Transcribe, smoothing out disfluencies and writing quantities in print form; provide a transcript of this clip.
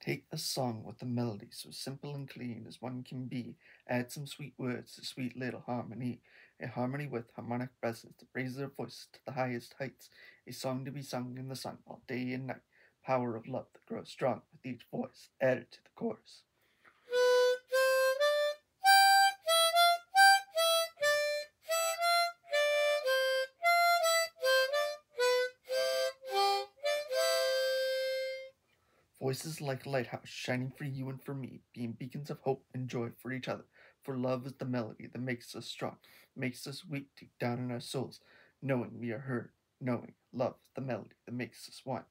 Take a song with a melody so simple and clean as one can be. Add some sweet words to sweet little harmony. A harmony with harmonic presence to raise their voice to the highest heights. A song to be sung in the sun all day and night. Power of love that grows strong with each voice added to the chorus. Voices like a lighthouse shining for you and for me, being beacons of hope and joy for each other. For love is the melody that makes us strong, makes us weak deep down in our souls, knowing we are heard, knowing love is the melody that makes us one.